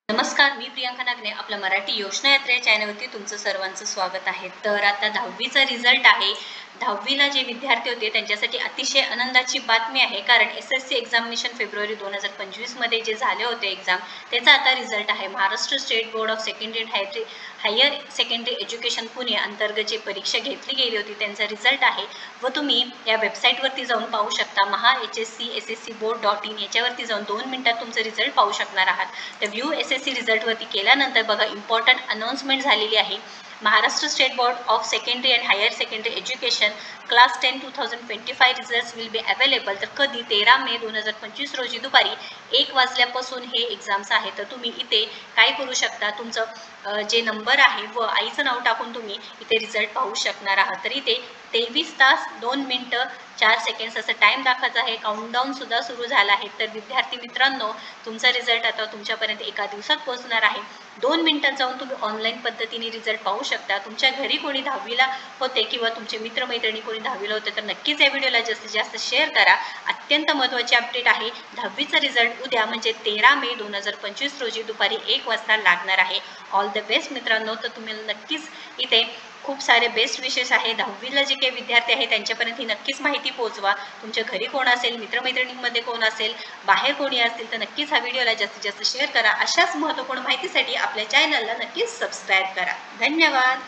नमस्कार, मी प्रियांका नागने. आपल्या मराठी योजना यात्रा या चॅनलवरती तुमचं सर्वांचं स्वागत आहे. तर आता 10वीचा रिझल्ट आहे. 10वीला जे विद्यार्थी होते त्यांच्यासाठी अतिशय आनंदाची बातमी आहे, कारण SSC एक्झामिनेशन फेब्रुवारी 2025 मध्ये जे झाले होते एक्झाम, त्याचा आता रिझल्ट आहे. Maharashtra state board of secondary and higher secondary education Pune अंतर्गत जे परीक्षा घेतली गेली होती त्यांचा रिझल्ट आहे व तुम्ही या वेबसाईटवरती जाऊन पाहू शकता. mahscsscboard.in याच्यावरती जाऊन 2 मिनिटात तुमचं रिझल्ट पाहू शकणार आहात. तर व्ह्यू SSC रिझल्टवरती केल्यानंतर बघा इम्पॉर्टंट अनाउन्समेंट झालेली आहे. Maharashtra state board of secondary and higher secondary education class 10 2025 results will be available. तर कधी 13 मे 2025 रोजी दुपारी 1 वाजल्यापासून हे एक्झाम्स आहे. तर तुम्ही इथे काय करू शकता, तुमचं जे नंबर आहे व आईचं नाव टाकून तुम्ही इथे रिझल्ट पाहू शकणार आहात. तर इथे 23 तास 2 मिनिटं 4 सेकंड्स असं टाईम दाखवायचा आहे. काउंटडाऊन सुद्धा सुरू झाला आहे. तर विद्यार्थी मित्रांनो, तुमचा रिझल्ट आता तुमच्यापर्यंत एका दिवसात पोहोचणार आहे. 2 मिनिटात जाऊन तुम्ही ऑनलाईन पद्धतीने रिझल्ट पाहू शकता. तुमच्या घरी कोणी 10वीला होते किंवा तुमचे मित्रमैत्रिणी कोणी 10वीला होते तर नक्कीच या व्हिडिओला जास्तीत जास्त शेअर करा. अत्यंत महत्त्वाची अपडेट आहे. 10वीचा रिझल्ट उद्या म्हणजे 13 मे 2025 रोजी दुपारी 1 वाजता लागणार आहे. ऑल द बेस्ट मित्रांनो. तर तुम्ही नक्कीच इथे खूप सारे बेस्ट विशेष आहे. 10वीला जे काही विद्यार्थी आहे त्यांच्यापर्यंत ही नक्कीच माहिती पोहोचवा. तुमच्या घरी कोण असेल, मित्रमैत्रिणींमध्ये कोण असेल, बाहेर कोणी असतील तर नक्कीच हा व्हिडिओला जास्तीत जास्त शेअर करा. अशाच महत्त्वपूर्ण माहितीसाठी आपल्या चॅनलला नक्कीच सबस्क्राईब करा. धन्यवाद.